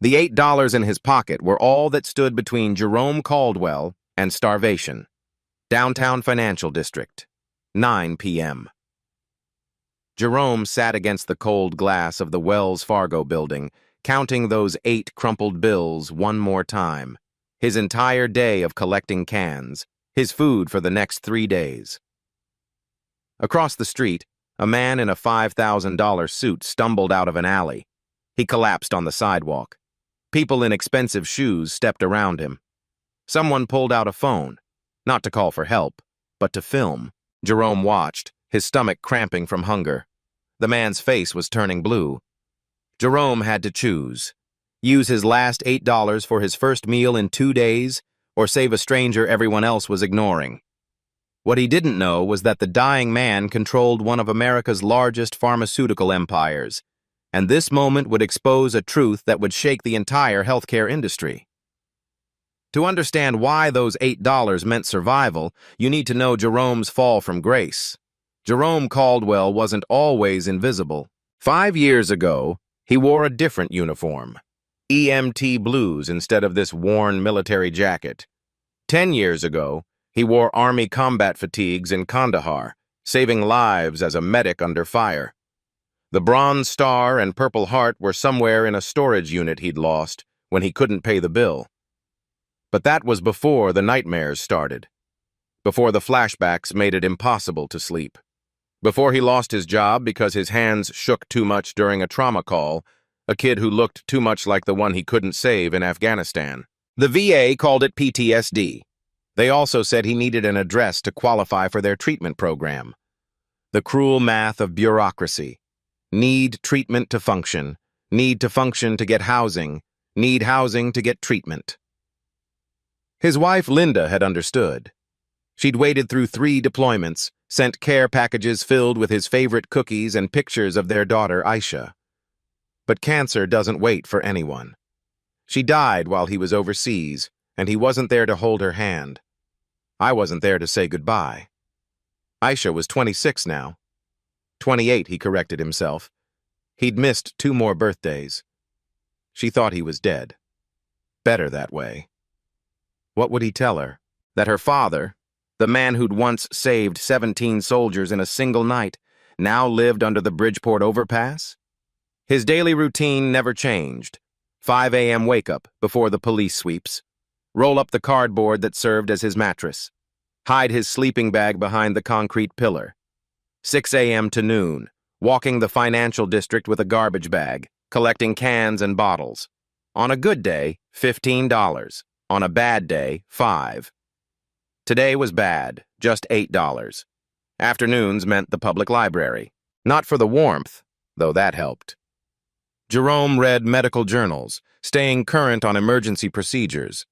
The $8 in his pocket were all that stood between Jerome Caldwell and starvation. Downtown Financial District, 9 p.m. Jerome sat against the cold glass of the Wells Fargo building, counting those 8 crumpled bills one more time. His entire day of collecting cans, his food for the next 3 days. Across the street, a man in a $5,000 suit stumbled out of an alley. He collapsed on the sidewalk. People in expensive shoes stepped around him. Someone pulled out a phone, not to call for help, but to film. Jerome watched, his stomach cramping from hunger. The man's face was turning blue. Jerome had to choose. Use his last $8 for his first meal in 2 days, or save a stranger everyone else was ignoring. What he didn't know was that the dying man controlled one of America's largest pharmaceutical empires, and this moment would expose a truth that would shake the entire healthcare industry. To understand why those $8 meant survival, you need to know Jerome's fall from grace. Jerome Caldwell wasn't always invisible. 5 years ago, he wore a different uniform. EMT blues instead of this worn military jacket. 10 years ago, he wore Army combat fatigues in Kandahar, saving lives as a medic under fire. The Bronze Star and Purple Heart were somewhere in a storage unit he'd lost when he couldn't pay the bill. But that was before the nightmares started. Before the flashbacks made it impossible to sleep. Before he lost his job because his hands shook too much during a trauma call, a kid who looked too much like the one he couldn't save in Afghanistan. The VA called it PTSD. They also said he needed an address to qualify for their treatment program. The cruel math of bureaucracy. Need treatment to function. Need to function to get housing. Need housing to get treatment. His wife, Linda, had understood. She'd waited through 3 deployments, sent care packages filled with his favorite cookies and pictures of their daughter, Aisha. But cancer doesn't wait for anyone. She died while he was overseas, and he wasn't there to hold her hand. I wasn't there to say goodbye. Aisha was 26 now. 28, he corrected himself. He'd missed 2 more birthdays. She thought he was dead. Better that way. What would he tell her? That her father, the man who'd once saved 17 soldiers in a single night, now lived under the Bridgeport overpass? His daily routine never changed. 5 a.m. wake-up before the police sweeps. Roll up the cardboard that served as his mattress. Hide his sleeping bag behind the concrete pillar. 6 a.m. to noon, walking the financial district with a garbage bag, collecting cans and bottles. On a good day, $15. On a bad day, $5. Today was bad, just $8. Afternoons meant the public library. Not for the warmth, though that helped. Jerome read medical journals, staying current on emergency procedures.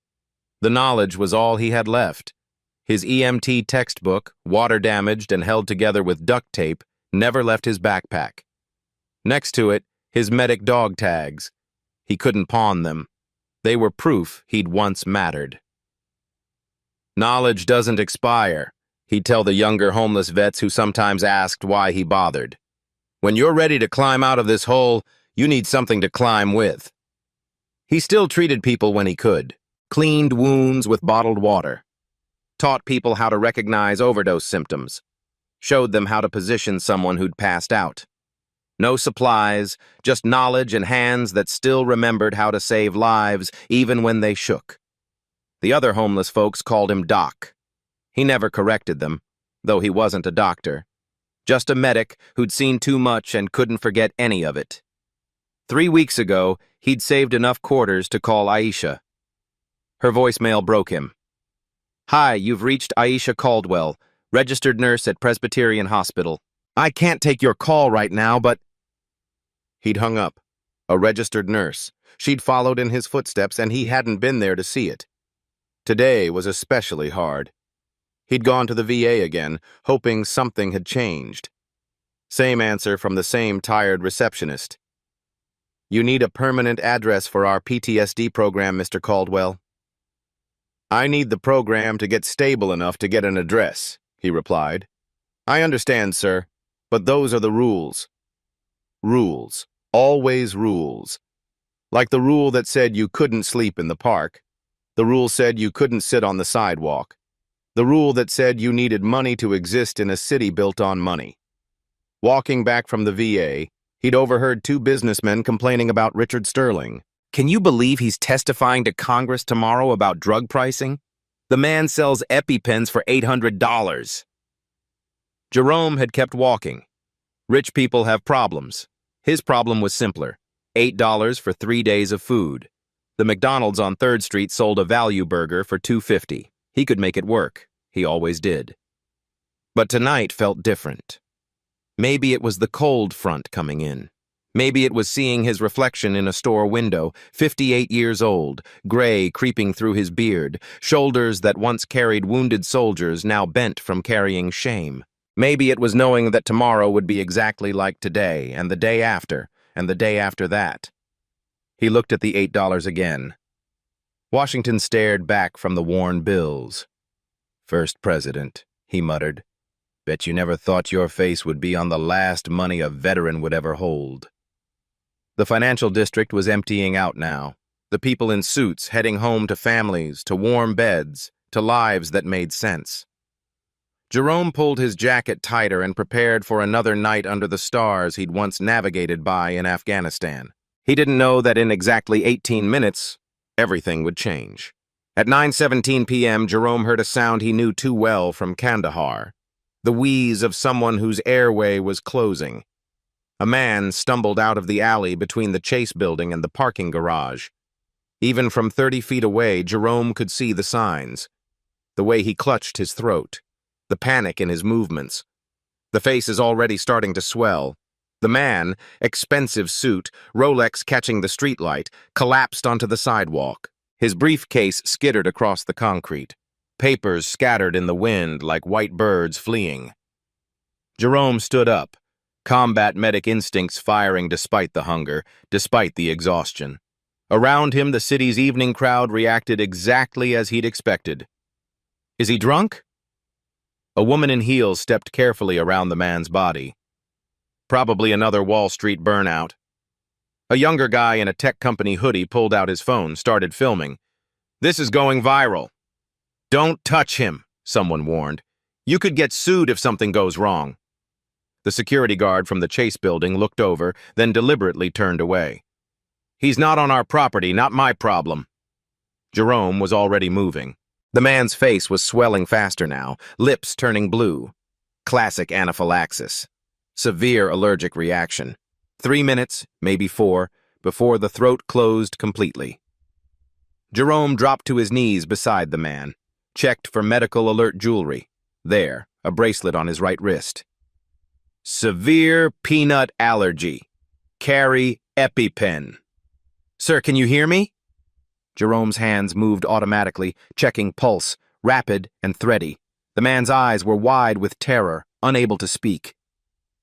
The knowledge was all he had left. His EMT textbook, water-damaged and held together with duct tape, never left his backpack. Next to it, his medic dog tags. He couldn't pawn them. They were proof he'd once mattered. Knowledge doesn't expire, he'd tell the younger homeless vets who sometimes asked why he bothered. When you're ready to climb out of this hole, you need something to climb with. He still treated people when he could, cleaned wounds with bottled water, taught people how to recognize overdose symptoms, showed them how to position someone who'd passed out. No supplies, just knowledge and hands that still remembered how to save lives even when they shook. The other homeless folks called him Doc. He never corrected them, though he wasn't a doctor. Just a medic who'd seen too much and couldn't forget any of it. 3 weeks ago, he'd saved enough quarters to call Aisha. Her voicemail broke him. "Hi, you've reached Aisha Caldwell, registered nurse at Presbyterian Hospital. I can't take your call right now, but..." He'd hung up. A registered nurse. She'd followed in his footsteps, and he hadn't been there to see it. Today was especially hard. He'd gone to the VA again, hoping something had changed. Same answer from the same tired receptionist. "You need a permanent address for our PTSD program, Mr. Caldwell." "I need the program to get stable enough to get an address," he replied. "I understand, sir, but those are the rules." Rules. Always rules. Like the rule that said you couldn't sleep in the park. The rule said you couldn't sit on the sidewalk. The rule that said you needed money to exist in a city built on money. Walking back from the VA, he'd overheard two businessmen complaining about Richard Sterling. Can you believe he's testifying to Congress tomorrow about drug pricing? The man sells EpiPens for $800. Jerome had kept walking. Rich people have problems. His problem was simpler. $8 for 3 days of food. The McDonald's on 3rd Street sold a value burger for $2.50. He could make it work. He always did. But tonight felt different. Maybe it was the cold front coming in. Maybe it was seeing his reflection in a store window, 58 years old, gray creeping through his beard, shoulders that once carried wounded soldiers now bent from carrying shame. Maybe it was knowing that tomorrow would be exactly like today, and the day after, and the day after that. He looked at the $8 again. Washington stared back from the worn bills. "First president," he muttered. "Bet you never thought your face would be on the last money a veteran would ever hold." The financial district was emptying out now. The people in suits heading home to families, to warm beds, to lives that made sense. Jerome pulled his jacket tighter and prepared for another night under the stars he'd once navigated by in Afghanistan. He didn't know that in exactly 18 minutes, everything would change. At 9:17 p.m., Jerome heard a sound he knew too well from Kandahar. The wheeze of someone whose airway was closing. A man stumbled out of the alley between the Chase building and the parking garage. Even from 30 feet away, Jerome could see the signs. The way he clutched his throat. The panic in his movements. The face is already starting to swell. The man, expensive suit, Rolex catching the streetlight, collapsed onto the sidewalk. His briefcase skittered across the concrete. Papers scattered in the wind like white birds fleeing. Jerome stood up, combat medic instincts firing despite the hunger, despite the exhaustion. Around him, the city's evening crowd reacted exactly as he'd expected. Is he drunk? A woman in heels stepped carefully around the man's body. Probably another Wall Street burnout. A younger guy in a tech company hoodie pulled out his phone, started filming. "This is going viral." "Don't touch him," someone warned. "You could get sued if something goes wrong." The security guard from the Chase building looked over, then deliberately turned away. "He's not on our property, not my problem." Jerome was already moving. The man's face was swelling faster now, lips turning blue. Classic anaphylaxis. Severe allergic reaction. 3 minutes, maybe 4, before the throat closed completely. Jerome dropped to his knees beside the man, checked for medical alert jewelry. There, a bracelet on his right wrist. "Severe peanut allergy. Carry EpiPen." "Sir, can you hear me?" Jerome's hands moved automatically, checking pulse, rapid and thready. The man's eyes were wide with terror, unable to speak.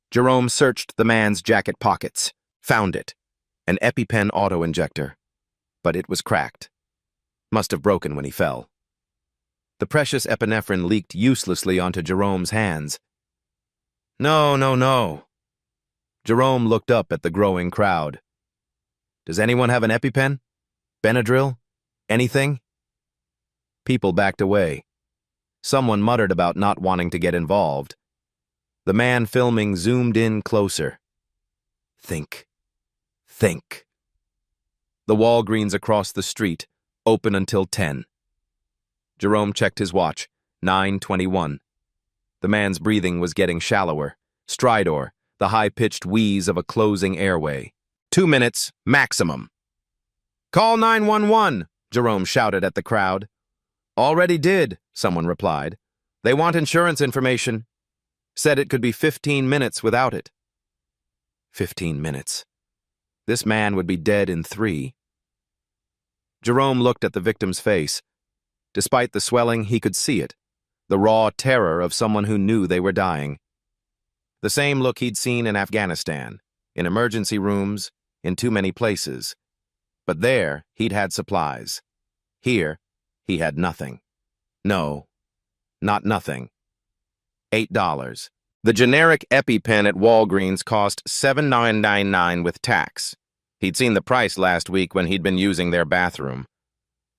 Jerome searched the man's jacket pockets. Found it. An EpiPen auto-injector. But it was cracked. Must have broken when he fell. The precious epinephrine leaked uselessly onto Jerome's hands. "No, no, no." Jerome looked up at the growing crowd. "Does anyone have an EpiPen? Benadryl? Anything?" People backed away. Someone muttered about not wanting to get involved. The man filming zoomed in closer. Think. Think. The Walgreens across the street, open until 10. Jerome checked his watch, 9:21. The man's breathing was getting shallower. Stridor, the high-pitched wheeze of a closing airway. 2 minutes, maximum. "Call 911, Jerome shouted at the crowd. "Already did," someone replied. "They want insurance information. Said it could be 15 minutes without it." 15 minutes. This man would be dead in 3. Jerome looked at the victim's face. Despite the swelling, he could see it. The raw terror of someone who knew they were dying. The same look he'd seen in Afghanistan, in emergency rooms, in too many places. But there, he'd had supplies. Here, he had nothing. No, not nothing. $8. The generic EpiPen at Walgreens cost $7.999 with tax. He'd seen the price last week when he'd been using their bathroom.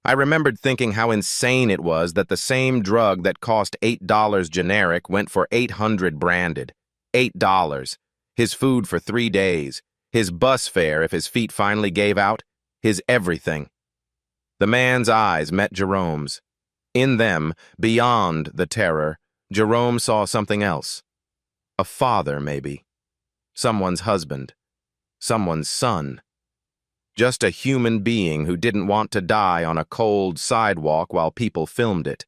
I remembered thinking how insane it was that the same drug that cost $8 generic went for $800 branded. $8. His food for 3 days. His bus fare if his feet finally gave out. His everything. The man's eyes met Jerome's. In them, beyond the terror, Jerome saw something else. A father, maybe. Someone's husband. Someone's son. Just a human being who didn't want to die on a cold sidewalk while people filmed it.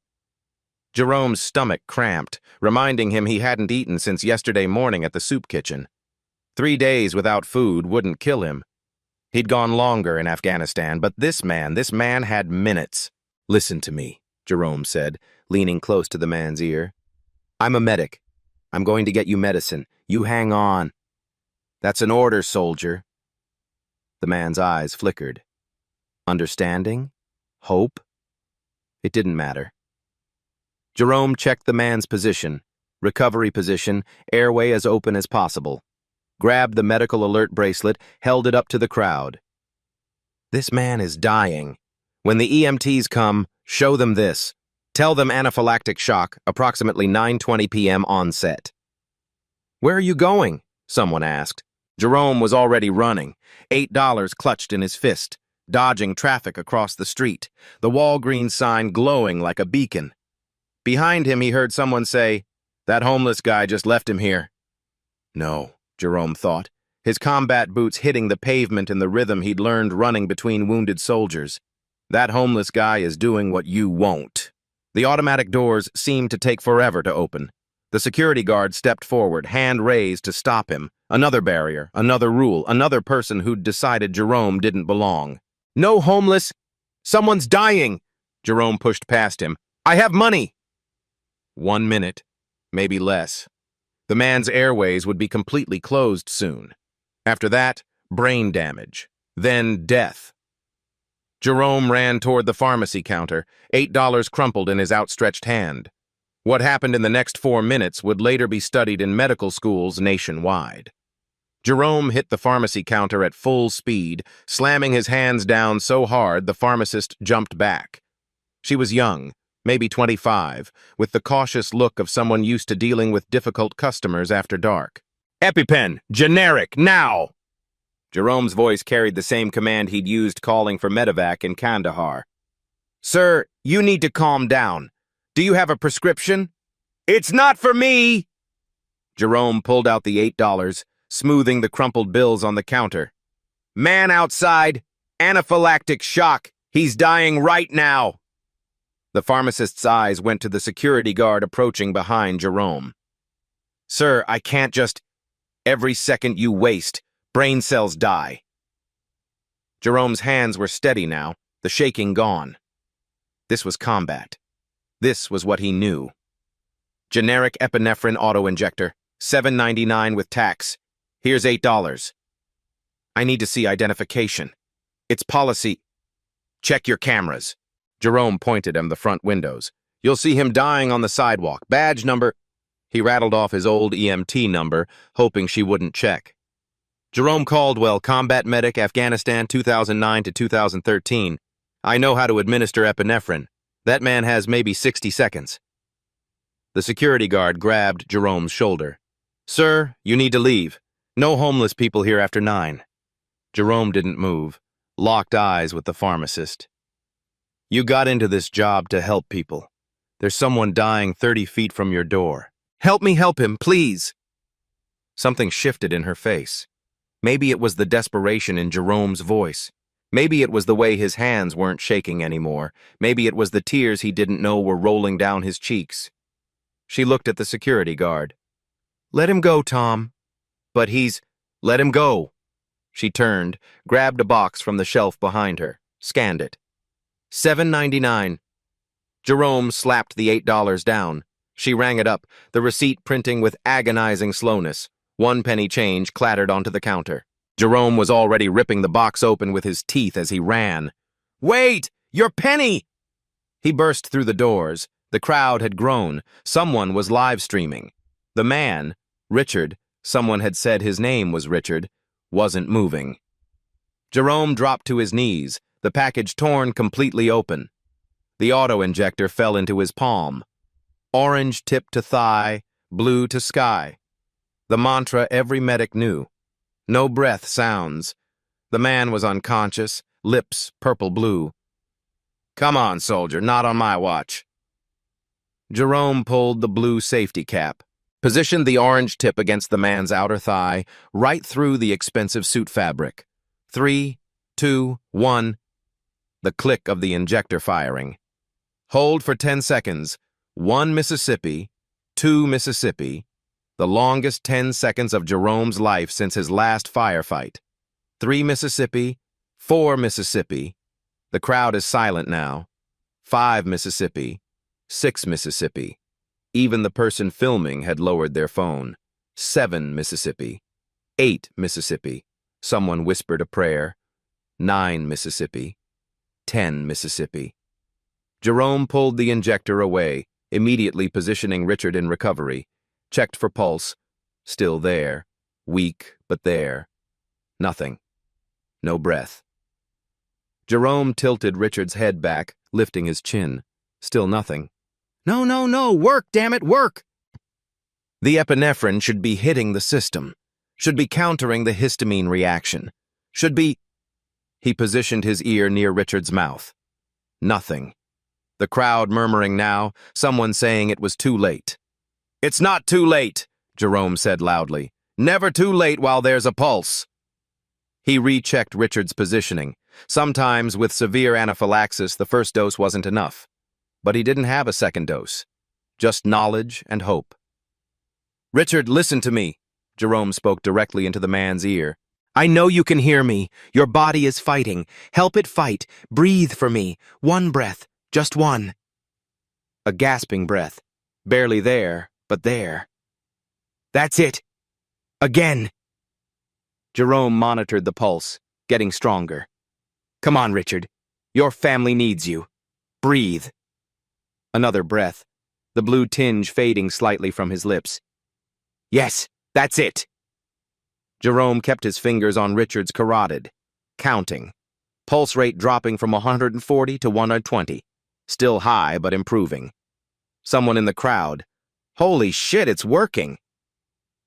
Jerome's stomach cramped, reminding him he hadn't eaten since yesterday morning at the soup kitchen. 3 days without food wouldn't kill him. He'd gone longer in Afghanistan, but this man had minutes. "Listen to me," Jerome said, leaning close to the man's ear. "I'm a medic. I'm going to get you medicine. You hang on." "That's an order, soldier." The man's eyes flickered. Understanding? Hope? It didn't matter. Jerome checked the man's position, recovery position, airway as open as possible, grabbed the medical alert bracelet, held it up to the crowd. "This man is dying. When the EMTs come, show them this. Tell them anaphylactic shock, approximately 9:20 p.m. onset." "Where are you going?" someone asked. Jerome was already running, $8 clutched in his fist, dodging traffic across the street, the Walgreens sign glowing like a beacon. Behind him, he heard someone say, "That homeless guy just left him here." No, Jerome thought, his combat boots hitting the pavement in the rhythm he'd learned running between wounded soldiers. That homeless guy is doing what you won't. The automatic doors seemed to take forever to open. The security guard stepped forward, hand raised to stop him. Another barrier, another rule, another person who'd decided Jerome didn't belong. "No homeless! Someone's dying!" Jerome pushed past him. "I have money!" 1 minute, maybe less. The man's airways would be completely closed soon. After that, brain damage. Then death. Jerome ran toward the pharmacy counter, $8 crumpled in his outstretched hand. What happened in the next 4 minutes would later be studied in medical schools nationwide. Jerome hit the pharmacy counter at full speed, slamming his hands down so hard the pharmacist jumped back. She was young, maybe 25, with the cautious look of someone used to dealing with difficult customers after dark. "EpiPen, generic, now!" Jerome's voice carried the same command he'd used calling for medevac in Kandahar. "Sir, you need to calm down. Do you have a prescription?" "It's not for me!" Jerome pulled out the $8, smoothing the crumpled bills on the counter. "Man outside, anaphylactic shock. He's dying right now." The pharmacist's eyes went to the security guard approaching behind Jerome. "Sir, I can't just... Every second you waste, brain cells die." Jerome's hands were steady now, the shaking gone. This was combat. This was what he knew. Generic epinephrine auto-injector, $7.99 with tax. Here's $8. "I need to see identification. It's policy. Check your cameras." Jerome pointed at the front windows. "You'll see him dying on the sidewalk. Badge number..." He rattled off his old EMT number, hoping she wouldn't check. "Jerome Caldwell, combat medic, Afghanistan, 2009 to 2013. I know how to administer epinephrine. That man has maybe 60 seconds. The security guard grabbed Jerome's shoulder. "Sir, you need to leave. No homeless people here after 9. Jerome didn't move, locked eyes with the pharmacist. "You got into this job to help people. There's someone dying 30 feet from your door. Help me help him, please." Something shifted in her face. Maybe it was the desperation in Jerome's voice. Maybe it was the way his hands weren't shaking anymore. Maybe it was the tears he didn't know were rolling down his cheeks. She looked at the security guard. "Let him go, Tom." "But he's..." "Let him go." She turned, grabbed a box from the shelf behind her, scanned it. $7.99. Jerome slapped the $8 down. She rang it up, the receipt printing with agonizing slowness. 1 penny change clattered onto the counter. Jerome was already ripping the box open with his teeth as he ran. "Wait! Your penny!" He burst through the doors. The crowd had grown. Someone was live streaming. The man, Richard, someone had said his name was Richard, wasn't moving. Jerome dropped to his knees, the package torn completely open. The auto-injector fell into his palm. Orange tip to thigh, blue to sky. The mantra every medic knew. No breath sounds. The man was unconscious, lips purple-blue. "Come on, soldier, not on my watch." Jerome pulled the blue safety cap, positioned the orange tip against the man's outer thigh, right through the expensive suit fabric. 3, 2, 1. The click of the injector firing. Hold for 10 seconds. 1 Mississippi, 2 Mississippi. The longest 10 seconds of Jerome's life since his last firefight. 3 Mississippi, 4 Mississippi. The crowd is silent now. 5 Mississippi, 6 Mississippi. Even the person filming had lowered their phone. 7 Mississippi, 8 Mississippi. Someone whispered a prayer. 9 Mississippi, 10 Mississippi. Jerome pulled the injector away, immediately positioning Richard in recovery. Checked for pulse. Still there. Weak, but there. Nothing. No breath. Jerome tilted Richard's head back, lifting his chin. Still nothing. "No, no, no! Work, damn it, work!" The epinephrine should be hitting the system. Should be countering the histamine reaction. Should be... He positioned his ear near Richard's mouth. Nothing. The crowd murmuring now, someone saying it was too late. "It's not too late," Jerome said loudly. "Never too late while there's a pulse." He rechecked Richard's positioning. Sometimes, with severe anaphylaxis, the first dose wasn't enough. But he didn't have a second dose. Just knowledge and hope. "Richard, listen to me," Jerome spoke directly into the man's ear. "I know you can hear me. Your body is fighting. Help it fight. Breathe for me. 1 breath. Just 1. A gasping breath. Barely there, but there. "That's it. Again." Jerome monitored the pulse, getting stronger. "Come on, Richard. Your family needs you. Breathe." Another breath, the blue tinge fading slightly from his lips. "Yes, that's it." Jerome kept his fingers on Richard's carotid, counting. Pulse rate dropping from 140 to 120. Still high, but improving. Someone in the crowd. "Holy shit, it's working."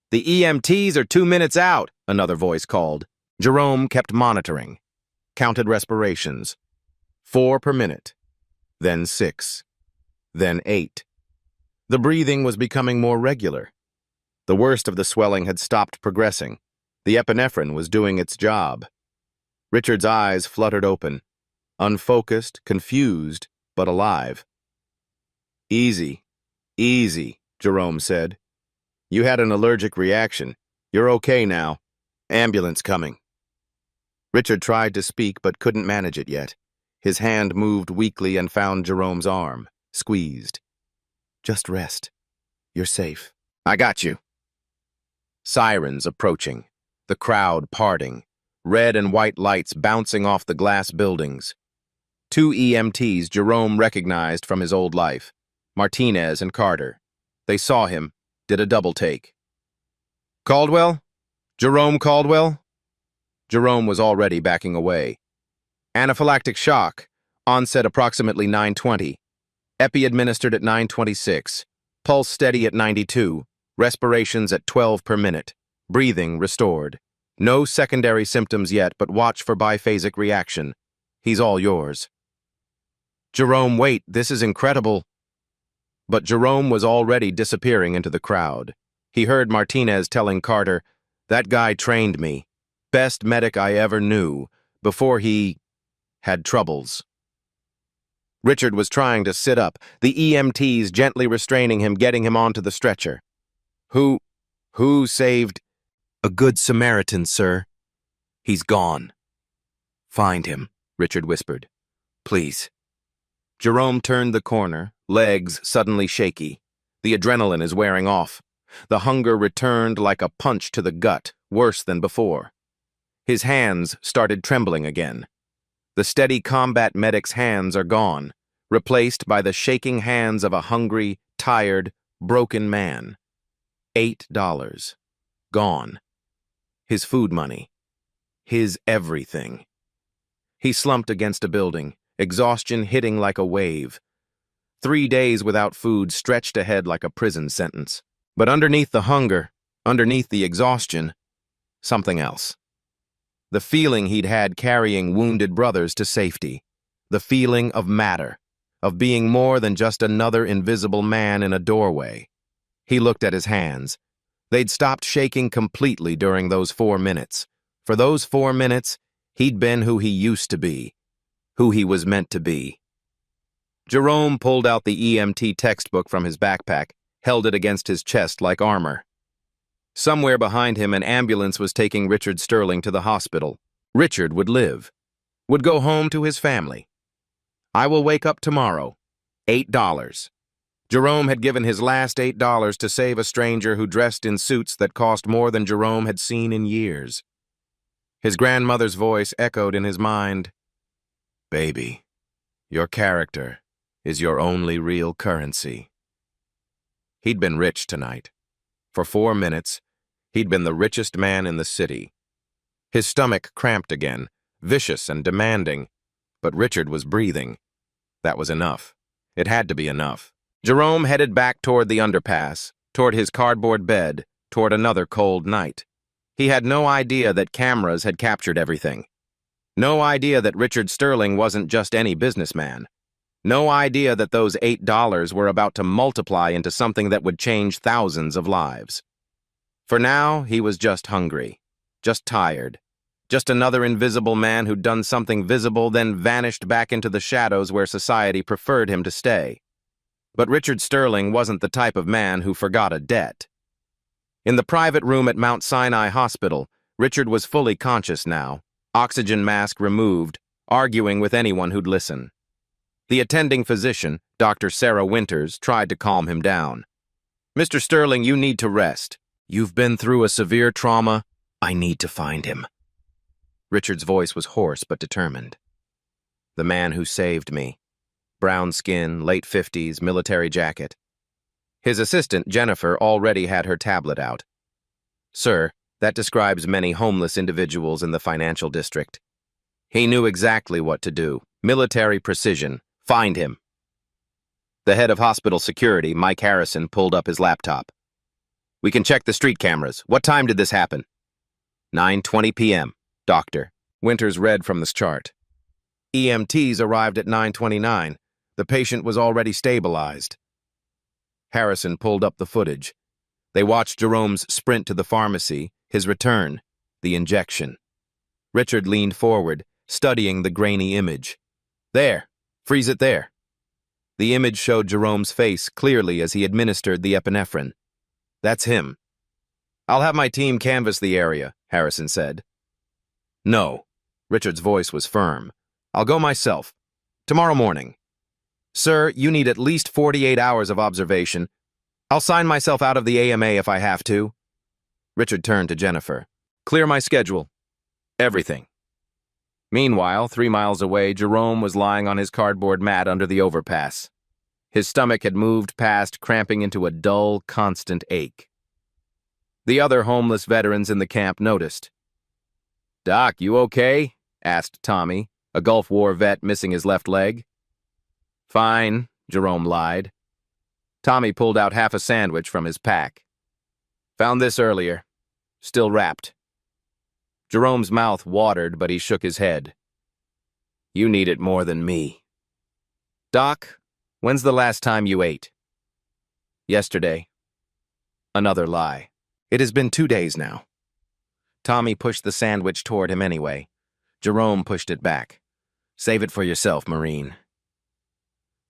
"The EMTs are 2 minutes out," another voice called. Jerome kept monitoring. Counted respirations. 4 per minute. Then 6. Then 8. The breathing was becoming more regular. The worst of the swelling had stopped progressing. The epinephrine was doing its job. Richard's eyes fluttered open. Unfocused, confused, but alive. "Easy, easy," Jerome said. "You had an allergic reaction. You're okay now. Ambulance coming." Richard tried to speak but couldn't manage it yet. His hand moved weakly and found Jerome's arm, squeezed. "Just rest. You're safe." "I got you." Sirens approaching, the crowd parting, red and white lights bouncing off the glass buildings. 2 EMTs Jerome recognized from his old life, Martinez and Carter. They saw him, did a double take. "Caldwell? Jerome Caldwell?" Jerome was already backing away. "Anaphylactic shock, onset approximately 9:20. Epi administered at 9:26. Pulse steady at 92. Respirations at 12 per minute. Breathing restored. No secondary symptoms yet, but watch for biphasic reaction. He's all yours." "Jerome, wait, this is incredible." But Jerome was already disappearing into the crowd. He heard Martinez telling Carter, "That guy trained me. Best medic I ever knew, before he had troubles." Richard was trying to sit up, the EMTs gently restraining him, getting him onto the stretcher. Who saved?" "A good Samaritan, sir. He's gone." "Find him," Richard whispered. "Please." Jerome turned the corner, legs suddenly shaky. The adrenaline is wearing off. The hunger returned like a punch to the gut, worse than before. His hands started trembling again. The steady combat medic's hands are gone, replaced by the shaking hands of a hungry, tired, broken man. $8. Gone. His food money. His everything. He slumped against a building, exhaustion hitting like a wave. 3 days without food stretched ahead like a prison sentence. But underneath the hunger, underneath the exhaustion, something else. The feeling he'd had carrying wounded brothers to safety. The feeling of matter, of being more than just another invisible man in a doorway. He looked at his hands. They'd stopped shaking completely during those 4 minutes. For those 4 minutes, he'd been who he used to be, who he was meant to be. Jerome pulled out the EMT textbook from his backpack, held it against his chest like armor. Somewhere behind him, an ambulance was taking Richard Sterling to the hospital. Richard would live, would go home to his family. I will wake up tomorrow. $8. Jerome had given his last $8 to save a stranger who dressed in suits that cost more than Jerome had seen in years. His grandmother's voice echoed in his mind. Baby, your character is your only real currency. He'd been rich tonight. For 4 minutes, he'd been the richest man in the city. His stomach cramped again, vicious and demanding, but Richard was breathing. That was enough. It had to be enough. Jerome headed back toward the underpass, toward his cardboard bed, toward another cold night. He had no idea that cameras had captured everything. No idea that Richard Sterling wasn't just any businessman. No idea that those $8 were about to multiply into something that would change thousands of lives. For now, he was just hungry, just tired, just another invisible man who'd done something visible, then vanished back into the shadows where society preferred him to stay. But Richard Sterling wasn't the type of man who forgot a debt. In the private room at Mount Sinai Hospital, Richard was fully conscious now, oxygen mask removed, arguing with anyone who'd listen. The attending physician, Dr. Sarah Winters, tried to calm him down. Mr. Sterling, you need to rest. You've been through a severe trauma. I need to find him. Richard's voice was hoarse but determined. The man who saved me. Brown skin, late 50s, military jacket. His assistant, Jennifer, already had her tablet out. Sir, that describes many homeless individuals in the financial district. He knew exactly what to do. Military precision. Find him. The head of hospital security, Mike Harrison, pulled up his laptop. We can check the street cameras. What time did this happen? 9:20 p.m., Doctor. Winters read from this chart. EMTs arrived at 9:29. The patient was already stabilized. Harrison pulled up the footage. They watched Jerome's sprint to the pharmacy, his return, the injection. Richard leaned forward, studying the grainy image. There. Freeze it there. The image showed Jerome's face clearly as he administered the epinephrine. That's him. I'll have my team canvass the area, Harrison said. No. Richard's voice was firm. I'll go myself. Tomorrow morning. Sir, you need at least 48 hours of observation. I'll sign myself out of the AMA if I have to. Richard turned to Jennifer. Clear my schedule. Everything. Meanwhile, 3 miles away, Jerome was lying on his cardboard mat under the overpass. His stomach had moved past, cramping into a dull, constant ache. The other homeless veterans in the camp noticed. Doc, you okay? Asked Tommy, a Gulf War vet missing his left leg. Fine, Jerome lied. Tommy pulled out half a sandwich from his pack. Found this earlier. Still wrapped. Jerome's mouth watered, but he shook his head. You need it more than me. Doc, when's the last time you ate? Yesterday. Another lie. It has been 2 days now. Tommy pushed the sandwich toward him anyway. Jerome pushed it back. Save it for yourself, Marine.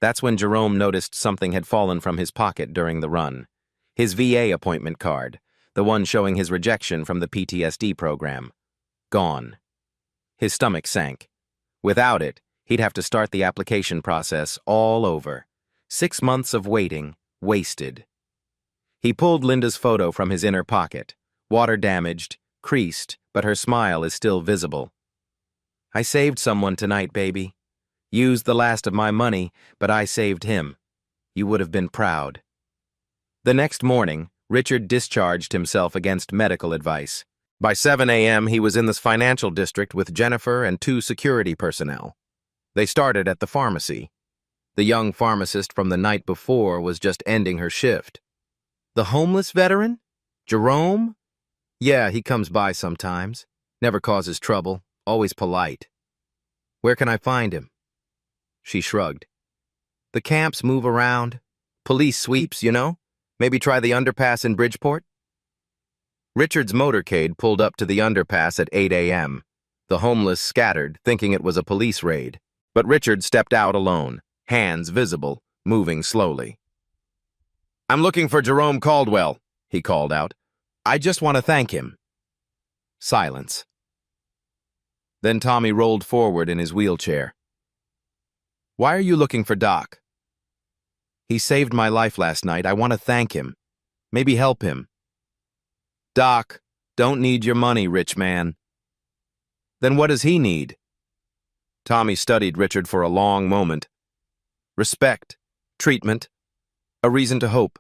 That's when Jerome noticed something had fallen from his pocket during the run. His VA appointment card, the one showing his rejection from the PTSD program. Gone. His stomach sank. Without it, he'd have to start the application process all over. 6 months of waiting, wasted. He pulled Linda's photo from his inner pocket. Water-damaged, creased, but her smile is still visible. I saved someone tonight, baby. Used the last of my money, but I saved him. You would have been proud. The next morning, Richard discharged himself against medical advice. By 7 a.m., he was in the financial district with Jennifer and 2 security personnel. They started at the pharmacy. The young pharmacist from the night before was just ending her shift. The homeless veteran? Jerome? Yeah, he comes by sometimes. Never causes trouble. Always polite. Where can I find him? She shrugged. The camps move around. Police sweeps, you know? Maybe try the underpass in Bridgeport? Richard's motorcade pulled up to the underpass at 8 a.m. The homeless scattered, thinking it was a police raid. But Richard stepped out alone, hands visible, moving slowly. I'm looking for Jerome Caldwell, he called out. I just want to thank him. Silence. Then Tommy rolled forward in his wheelchair. Why are you looking for Doc? He saved my life last night. I want to thank him. Maybe help him. Doc, don't need your money, rich man. Then what does he need? Tommy studied Richard for a long moment. Respect, treatment, a reason to hope.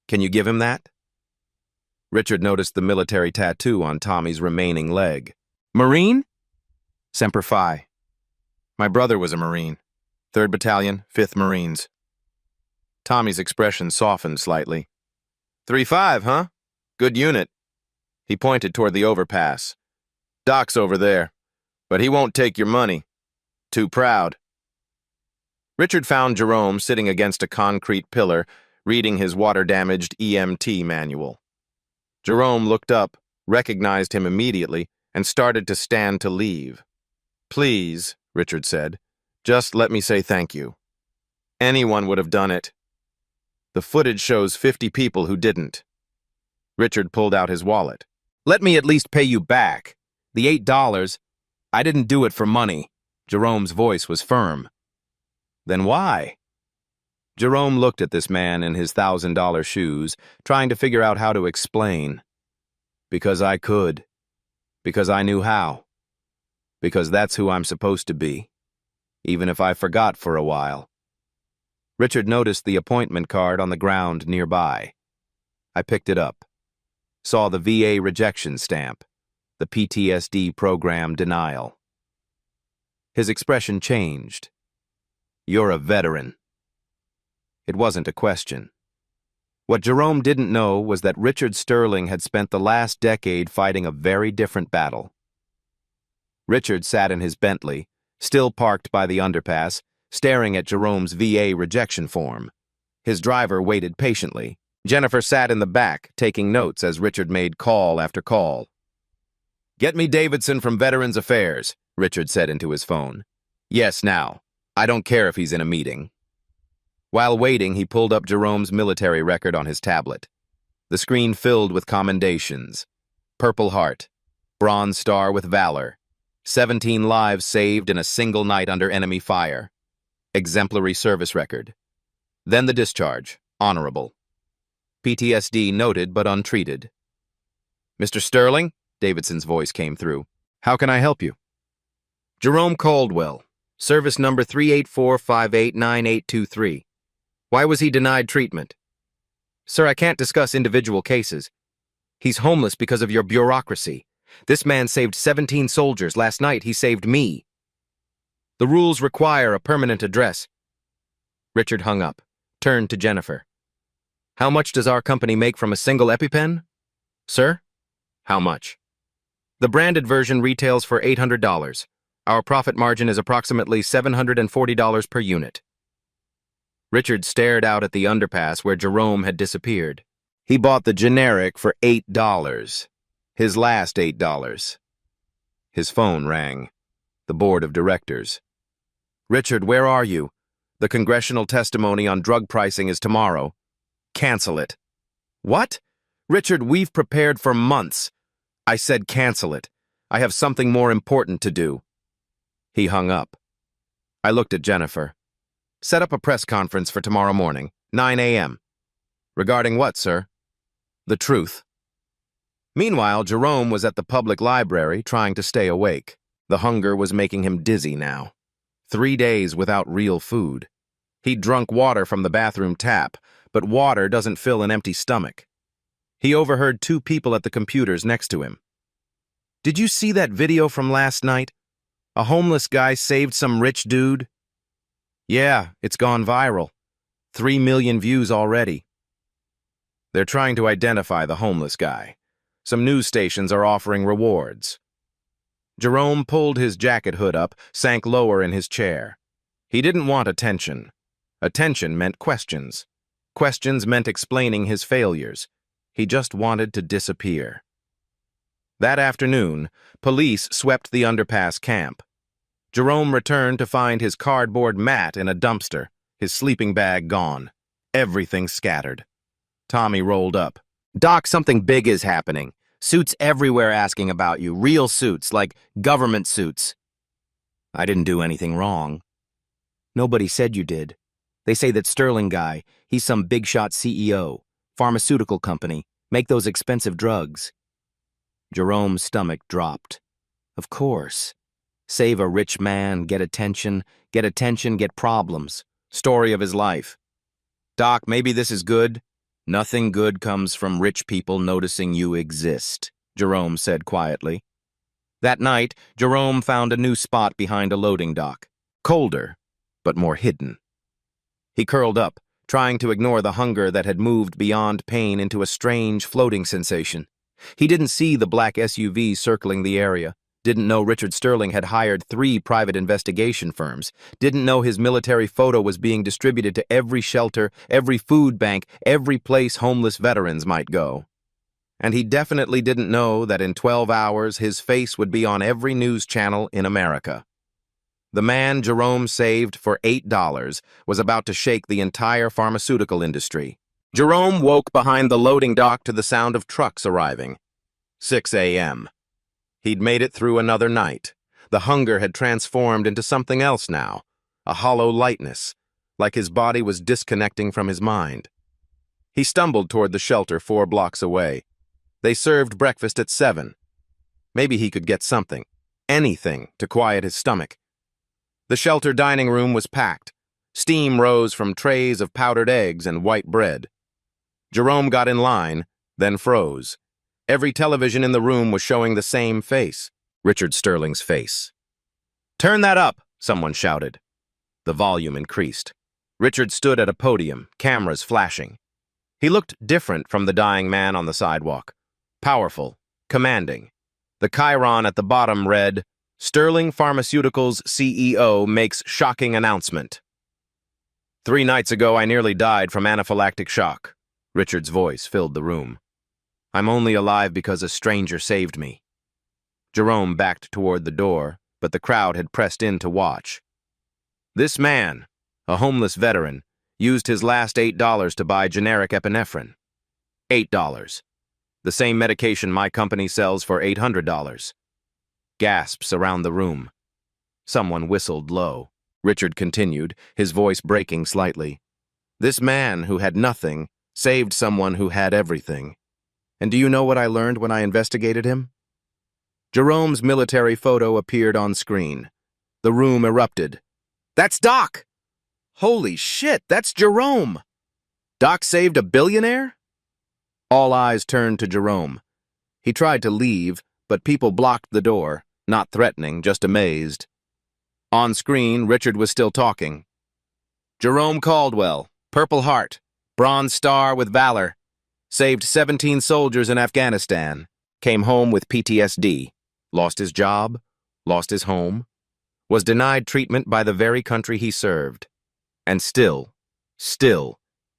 Can you give him that? Richard noticed the military tattoo on Tommy's remaining leg. Marine? Semper Fi. My brother was a Marine. 3rd Battalion, 5th Marines. Tommy's expression softened slightly. 3-5, huh? Good unit. He pointed toward the overpass. Doc's over there, but he won't take your money. Too proud. Richard found Jerome sitting against a concrete pillar, reading his water-damaged EMT manual. Jerome looked up, recognized him immediately, and started to stand to leave. Please, Richard said, just let me say thank you. Anyone would have done it. The footage shows 50 people who didn't. Richard pulled out his wallet. Let me at least pay you back. The $8, I didn't do it for money. Jerome's voice was firm. Then why? Jerome looked at this man in his $1,000 shoes, trying to figure out how to explain. Because I could. Because I knew how. Because that's who I'm supposed to be. Even if I forgot for a while. Richard noticed the appointment card on the ground nearby. I picked it up. Saw the VA rejection stamp. The PTSD program denial. His expression changed. You're a veteran. It wasn't a question. What Jerome didn't know was that Richard Sterling had spent the last decade fighting a very different battle. Richard sat in his Bentley, still parked by the underpass, staring at Jerome's VA rejection form. His driver waited patiently. Jennifer sat in the back, taking notes as Richard made call after call. Get me Davidson from Veterans Affairs, Richard said into his phone. Yes, now. I don't care if he's in a meeting. While waiting, he pulled up Jerome's military record on his tablet. The screen filled with commendations. Purple Heart. Bronze Star with Valor. 17 lives saved in a single night under enemy fire. Exemplary service record. Then the discharge. Honorable. PTSD noted but untreated. Mr. Sterling? Davidson's voice came through. How can I help you? Jerome Caldwell. Service number 384589823. Why was he denied treatment? Sir, I can't discuss individual cases. He's homeless because of your bureaucracy. This man saved 17 soldiers. Last night, he saved me. The rules require a permanent address. Richard hung up, turned to Jennifer. How much does our company make from a single EpiPen? Sir? How much? The branded version retails for $800. Our profit margin is approximately $740 per unit. Richard stared out at the underpass where Jerome had disappeared. He bought the generic for $8. His last $8. His phone rang. The board of directors. Richard, where are you? The congressional testimony on drug pricing is tomorrow. Cancel it. What? Richard, we've prepared for months. I said cancel it. I have something more important to do. He hung up. I looked at Jennifer. Set up a press conference for tomorrow morning, 9 a.m. Regarding what, sir? The truth. Meanwhile, Jerome was at the public library trying to stay awake. The hunger was making him dizzy now. 3 days without real food. He'd drunk water from the bathroom tap, but water doesn't fill an empty stomach. He overheard 2 people at the computers next to him. Did you see that video from last night? A homeless guy saved some rich dude? Yeah, it's gone viral. 3 million views already. They're trying to identify the homeless guy. Some news stations are offering rewards. Jerome pulled his jacket hood up, sank lower in his chair. He didn't want attention. Attention meant questions. Questions meant explaining his failures. He just wanted to disappear. That afternoon, police swept the underpass camp. Jerome returned to find his cardboard mat in a dumpster, his sleeping bag gone, everything scattered. Tommy rolled up. Doc, something big is happening. Suits everywhere asking about you. Real suits, like government suits. I didn't do anything wrong. Nobody said you did. They say that Sterling guy, he's some big shot CEO, pharmaceutical company, make those expensive drugs. Jerome's stomach dropped. Of course. Save a rich man, get attention, get problems. Story of his life. Doc, maybe this is good. Nothing good comes from rich people noticing you exist, Jerome said quietly. That night, Jerome found a new spot behind a loading dock. Colder, but more hidden. He curled up, trying to ignore the hunger that had moved beyond pain into a strange floating sensation. He didn't see the black SUV circling the area, didn't know Richard Sterling had hired 3 private investigation firms, didn't know his military photo was being distributed to every shelter, every food bank, every place homeless veterans might go. And he definitely didn't know that in 12 hours his face would be on every news channel in America. The man Jerome saved for $8 was about to shake the entire pharmaceutical industry. Jerome woke behind the loading dock to the sound of trucks arriving. 6 a.m. He'd made it through another night. The hunger had transformed into something else now, a hollow lightness, like his body was disconnecting from his mind. He stumbled toward the shelter 4 blocks away. They served breakfast at 7. Maybe he could get something, anything, to quiet his stomach. The shelter dining room was packed. Steam rose from trays of powdered eggs and white bread. Jerome got in line, then froze. Every television in the room was showing the same face, Richard Sterling's face. "Turn that up," someone shouted. The volume increased. Richard stood at a podium, cameras flashing. He looked different from the dying man on the sidewalk. Powerful, commanding. The chyron at the bottom read, "Sterling Pharmaceuticals CEO makes shocking announcement." 3 nights ago, I nearly died from anaphylactic shock. Richard's voice filled the room. I'm only alive because a stranger saved me. Jerome backed toward the door, but the crowd had pressed in to watch. This man, a homeless veteran, used his last $8 to buy generic epinephrine. $8. The same medication my company sells for $800. Gasps around the room. Someone whistled low. Richard continued, his voice breaking slightly. This man who had nothing saved someone who had everything. And do you know what I learned when I investigated him? Jerome's military photo appeared on screen. The room erupted. That's Doc! Holy shit, that's Jerome! Doc saved a billionaire? All eyes turned to Jerome. He tried to leave, but people blocked the door, not threatening, just amazed. On screen, Richard was still talking. Jerome Caldwell, Purple Heart, Bronze Star with Valor, saved 17 soldiers in Afghanistan, came home with PTSD, lost his job, lost his home, was denied treatment by the very country he served. And still,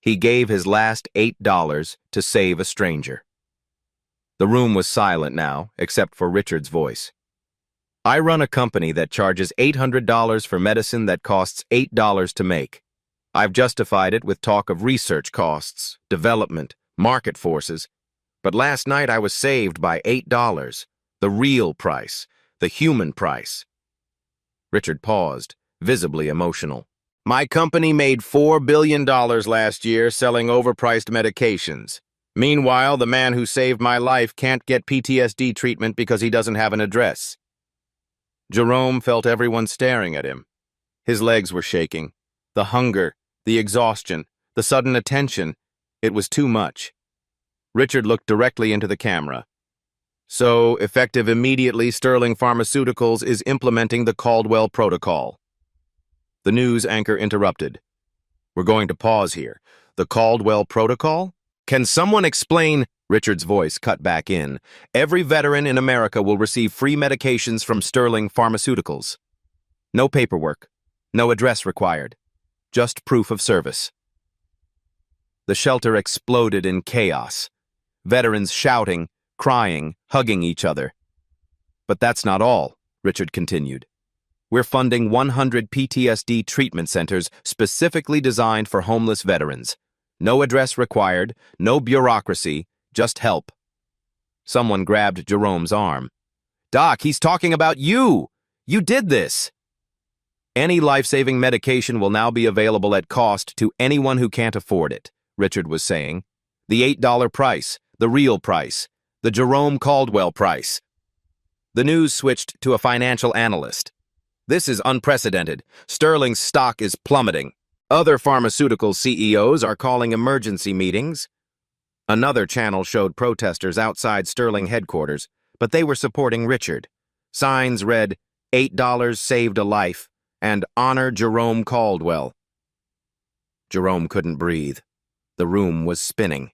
he gave his last $8 to save a stranger. The room was silent now, except for Richard's voice. I run a company that charges $800 for medicine that costs $8 to make. I've justified it with talk of research costs, development, market forces. But last night I was saved by $8, the real price, the human price. Richard paused, visibly emotional. My company made $4 billion last year selling overpriced medications. Meanwhile, the man who saved my life can't get PTSD treatment because he doesn't have an address. Jerome felt everyone staring at him. His legs were shaking. The hunger, the exhaustion, the sudden attention, it was too much. Richard looked directly into the camera. So, effective immediately, Sterling Pharmaceuticals is implementing the Caldwell Protocol. The news anchor interrupted. We're going to pause here. The Caldwell Protocol? Can someone explain? Richard's voice cut back in. Every veteran in America will receive free medications from Sterling Pharmaceuticals. No paperwork. No address required. Just proof of service. The shelter exploded in chaos. Veterans shouting, crying, hugging each other. But that's not all, Richard continued. We're funding 100 PTSD treatment centers specifically designed for homeless veterans. No address required, no bureaucracy, just help. Someone grabbed Jerome's arm. Doc, he's talking about you! You did this! Any life-saving medication will now be available at cost to anyone who can't afford it, Richard was saying. The $8 price, the real price, the Jerome Caldwell price. The news switched to a financial analyst. This is unprecedented. Sterling's stock is plummeting. Other pharmaceutical CEOs are calling emergency meetings. Another channel showed protesters outside Sterling headquarters, but they were supporting Richard. Signs read, $8 saved a life, and honor Jerome Caldwell. Jerome couldn't breathe. The room was spinning.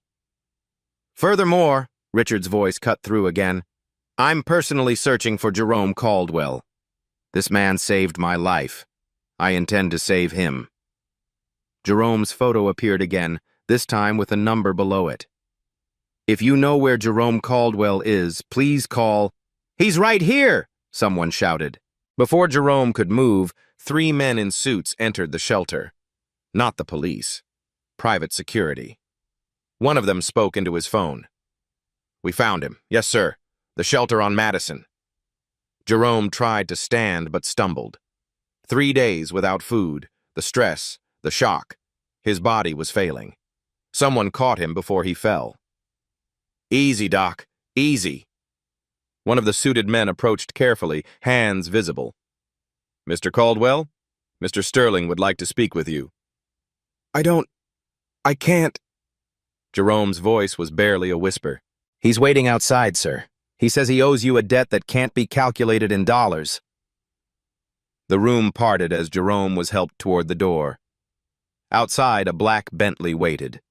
Furthermore, Richard's voice cut through again, I'm personally searching for Jerome Caldwell. This man saved my life. I intend to save him. Jerome's photo appeared again, this time with a number below it. If you know where Jerome Caldwell is, please call. He's right here, someone shouted. Before Jerome could move, 3 men in suits entered the shelter. Not the police. Private security. One of them spoke into his phone. We found him. Yes, sir. The shelter on Madison. Jerome tried to stand but stumbled. 3 days without food, the stress, the shock. His body was failing. Someone caught him before he fell. Easy, Doc. Easy. One of the suited men approached carefully, hands visible. Mr. Caldwell, Mr. Sterling would like to speak with you. I can't. Jerome's voice was barely a whisper. He's waiting outside, sir. He says he owes you a debt that can't be calculated in dollars. The room parted as Jerome was helped toward the door. Outside, a black Bentley waited.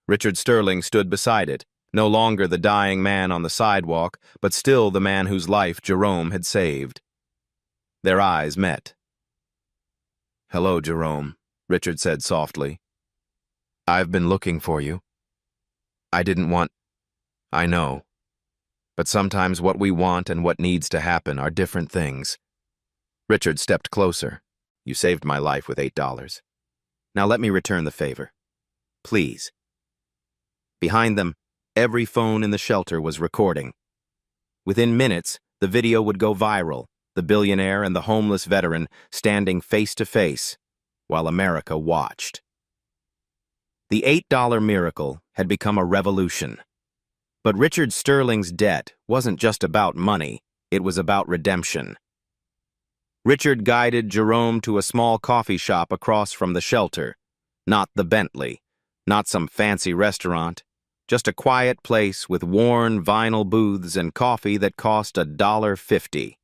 Richard Sterling stood beside it, no longer the dying man on the sidewalk, but still the man whose life Jerome had saved. Their eyes met. Hello, Jerome, Richard said softly. I've been looking for you. I know. But sometimes what we want and what needs to happen are different things. Richard stepped closer. You saved my life with $8. Now let me return the favor. Please. Behind them, every phone in the shelter was recording. Within minutes, the video would go viral, the billionaire and the homeless veteran standing face to face, while America watched. The $8 miracle had become a revolution. But Richard Sterling's debt wasn't just about money, it was about redemption. Richard guided Jerome to a small coffee shop across from the shelter. Not the Bentley, not some fancy restaurant, just a quiet place with worn vinyl booths and coffee that cost $1.50.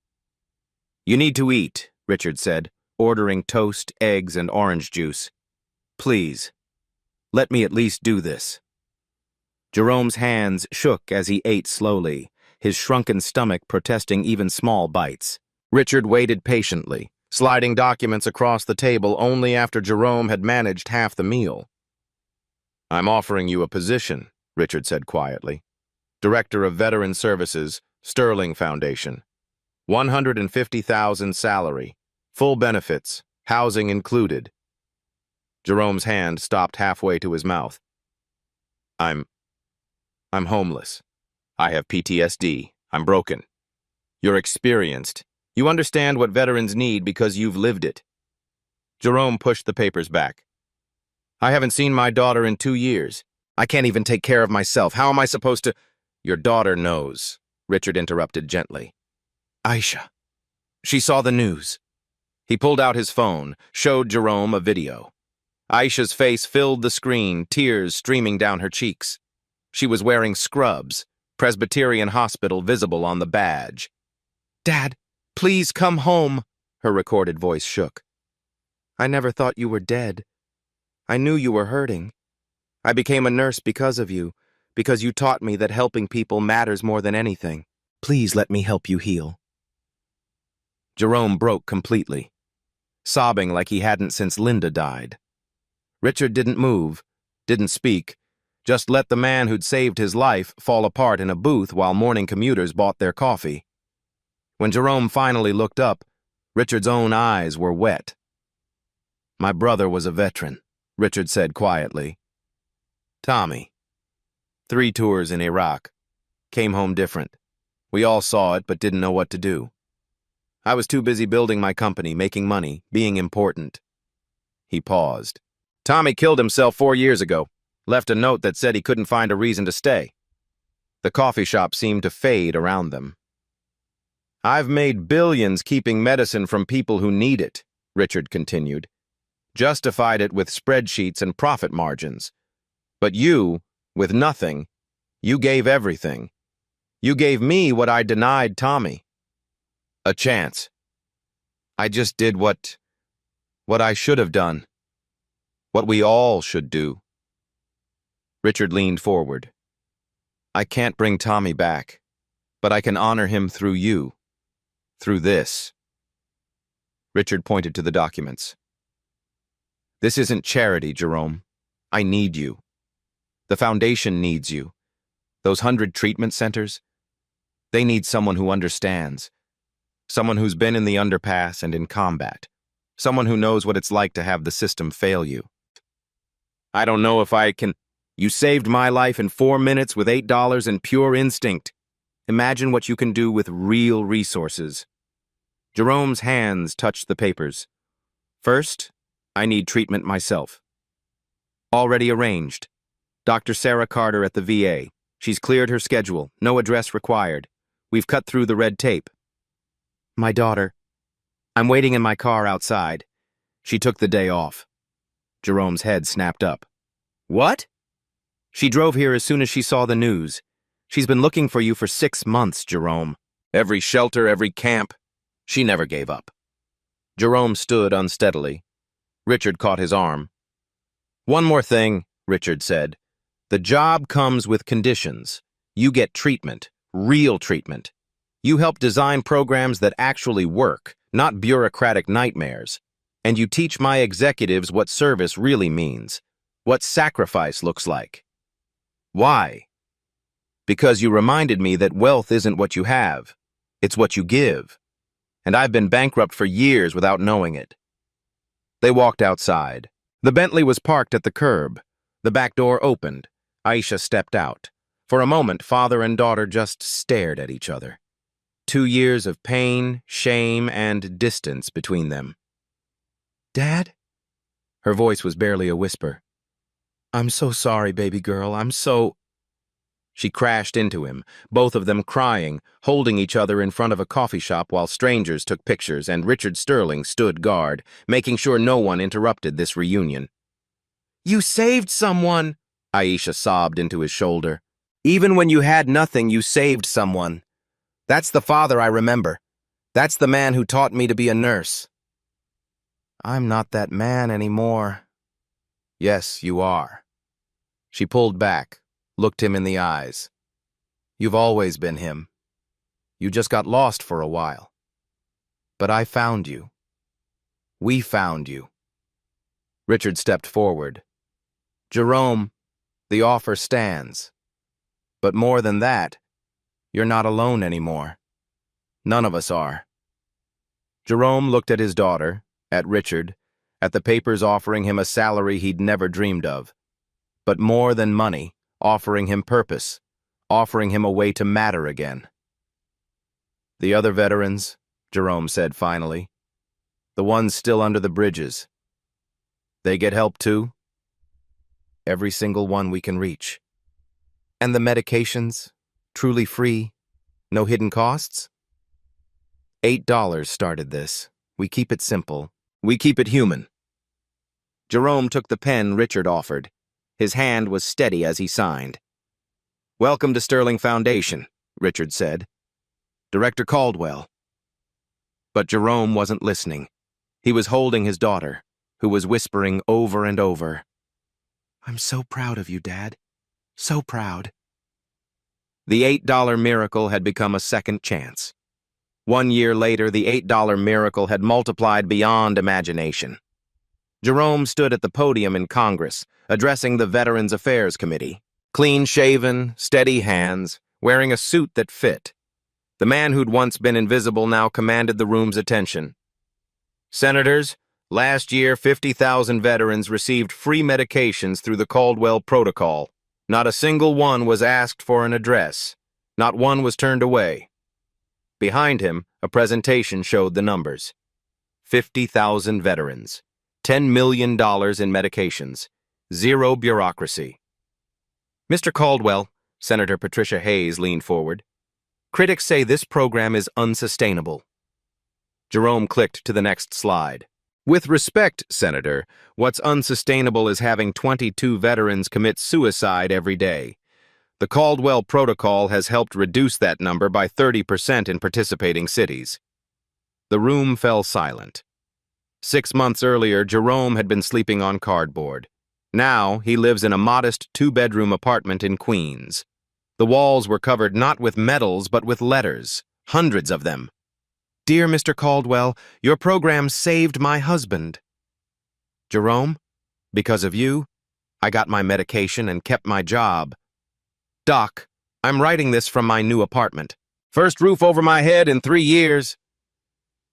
You need to eat, Richard said, ordering toast, eggs, and orange juice. Please, let me at least do this. Jerome's hands shook as he ate slowly, his shrunken stomach protesting even small bites. Richard waited patiently, sliding documents across the table only after Jerome had managed half the meal. I'm offering you a position, Richard said quietly. Director of Veteran Services, Sterling Foundation. $150,000 salary, full benefits, housing included. Jerome's hand stopped halfway to his mouth. I'm homeless. I have PTSD. I'm broken. You're experienced. You understand what veterans need because you've lived it. Jerome pushed the papers back. I haven't seen my daughter in 2 years. I can't even take care of myself. How am I supposed to? Your daughter knows, Richard interrupted gently. Aisha. She saw the news. He pulled out his phone, showed Jerome a video. Aisha's face filled the screen, tears streaming down her cheeks. She was wearing scrubs, Presbyterian Hospital visible on the badge. "Dad, please come home," her recorded voice shook. "I never thought you were dead. I knew you were hurting. I became a nurse because of you, because you taught me that helping people matters more than anything. Please let me help you heal." Jerome broke completely, sobbing like he hadn't since Linda died. Richard didn't move, didn't speak, just let the man who'd saved his life fall apart in a booth while morning commuters bought their coffee. When Jerome finally looked up, Richard's own eyes were wet. "My brother was a veteran," Richard said quietly. "Tommy. 3 tours in Iraq. Came home different. We all saw it but didn't know what to do. I was too busy building my company, making money, being important." He paused. "Tommy killed himself 4 years ago. Left a note that said he couldn't find a reason to stay." The coffee shop seemed to fade around them. "I've made billions keeping medicine from people who need it," Richard continued. "Justified it with spreadsheets and profit margins. But you, with nothing, you gave everything. You gave me what I denied Tommy. A chance. I just did what I should have done. What we all should do." Richard leaned forward. "I can't bring Tommy back, but I can honor him through you. Through this." Richard pointed to the documents. "This isn't charity, Jerome. I need you. The foundation needs you. Those 100 treatment centers, they need someone who understands. Someone who's been in the underpass and in combat. Someone who knows what it's like to have the system fail you. I don't know if I can. You saved my life in 4 minutes with $8 and pure instinct. Imagine what you can do with real resources." Jerome's hands touched the papers. "First, I need treatment myself. Already arranged. Dr. Sarah Carter at the VA. She's cleared her schedule. No address required. We've cut through the red tape. My daughter. I'm waiting in my car outside. She took the day off." Jerome's head snapped up. "What?" "She drove here as soon as she saw the news. She's been looking for you for 6 months, Jerome. Every shelter, every camp. She never gave up." Jerome stood unsteadily. Richard caught his arm. "One more thing," Richard said. "The job comes with conditions. You get treatment, real treatment. You help design programs that actually work, not bureaucratic nightmares. And you teach my executives what service really means, what sacrifice looks like." "Why?" "Because you reminded me that wealth isn't what you have, it's what you give. And I've been bankrupt for years without knowing it." They walked outside. The Bentley was parked at the curb. The back door opened. Aisha stepped out. For a moment, father and daughter just stared at each other. 2 years of pain, shame, and distance between them. "Dad?" Her voice was barely a whisper. "I'm so sorry, baby girl. I'm so—" She crashed into him, both of them crying, holding each other in front of a coffee shop while strangers took pictures and Richard Sterling stood guard, making sure no one interrupted this reunion. "You saved someone!" Aisha sobbed into his shoulder. "Even when you had nothing, you saved someone. That's the father I remember. That's the man who taught me to be a nurse." "I'm not that man anymore." "Yes, you are." She pulled back, looked him in the eyes. "You've always been him. You just got lost for a while. But I found you. We found you." Richard stepped forward. "Jerome, the offer stands. But more than that, you're not alone anymore. None of us are." Jerome looked at his daughter, at Richard, at the papers offering him a salary he'd never dreamed of. But more than money, offering him purpose, offering him a way to matter again. "The other veterans," Jerome said finally, "the ones still under the bridges, they get help too?" "Every single one we can reach." "And the medications, truly free, no hidden costs?" $8 started this. We keep it simple. We keep it human." Jerome took the pen Richard offered. His hand was steady as he signed. "Welcome to Sterling Foundation," Richard said. "Director Caldwell." But Jerome wasn't listening. He was holding his daughter, who was whispering over and over, "I'm so proud of you, Dad. So proud." The $8 miracle had become a second chance. 1 year later, the $8 miracle had multiplied beyond imagination. Jerome stood at the podium in Congress, addressing the Veterans Affairs Committee. Clean-shaven, steady hands, wearing a suit that fit. The man who'd once been invisible now commanded the room's attention. "Senators, last year 50,000 veterans received free medications through the Caldwell Protocol. Not a single one was asked for an address. Not one was turned away." Behind him, a presentation showed the numbers. 50,000 veterans. $10 million in medications. Zero bureaucracy. "Mr. Caldwell," Senator Patricia Hayes leaned forward, "critics say this program is unsustainable." Jerome clicked to the next slide. "With respect, Senator, what's unsustainable is having 22 veterans commit suicide every day. The Caldwell Protocol has helped reduce that number by 30% in participating cities." The room fell silent. 6 months earlier, Jerome had been sleeping on cardboard. Now, he lives in a modest 2-bedroom apartment in Queens. The walls were covered not with medals, but with letters, hundreds of them. "Dear Mr. Caldwell, your program saved my husband." "Jerome, because of you, I got my medication and kept my job. Doc, I'm writing this from my new apartment. First roof over my head in 3 years."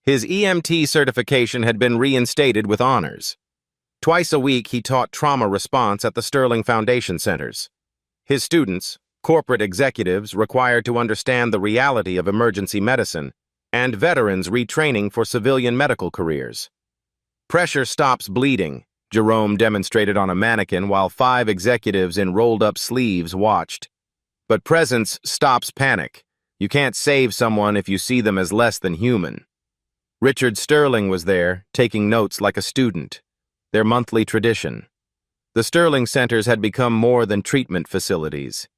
His EMT certification had been reinstated with honors. Twice a week, he taught trauma response at the Sterling Foundation centers. His students, corporate executives required to understand the reality of emergency medicine, and veterans retraining for civilian medical careers. "Pressure stops bleeding," Jerome demonstrated on a mannequin while 5 executives in rolled-up sleeves watched. "But presence stops panic. You can't save someone if you see them as less than human." Richard Sterling was there, taking notes like a student. Their monthly tradition. The Sterling Centers had become more than treatment facilities.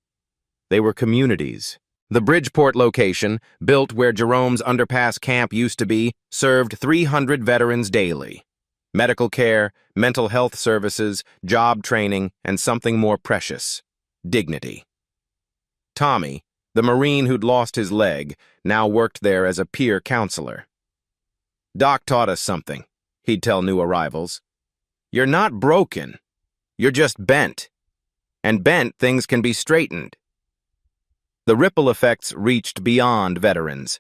They were communities. The Bridgeport location, built where Jerome's underpass camp used to be, served 300 veterans daily. Medical care, mental health services, job training, and something more precious: dignity. Tommy, the Marine who'd lost his leg, now worked there as a peer counselor. "Doc taught us something," he'd tell new arrivals. "You're not broken. You're just bent. And bent things can be straightened." The ripple effects reached beyond veterans.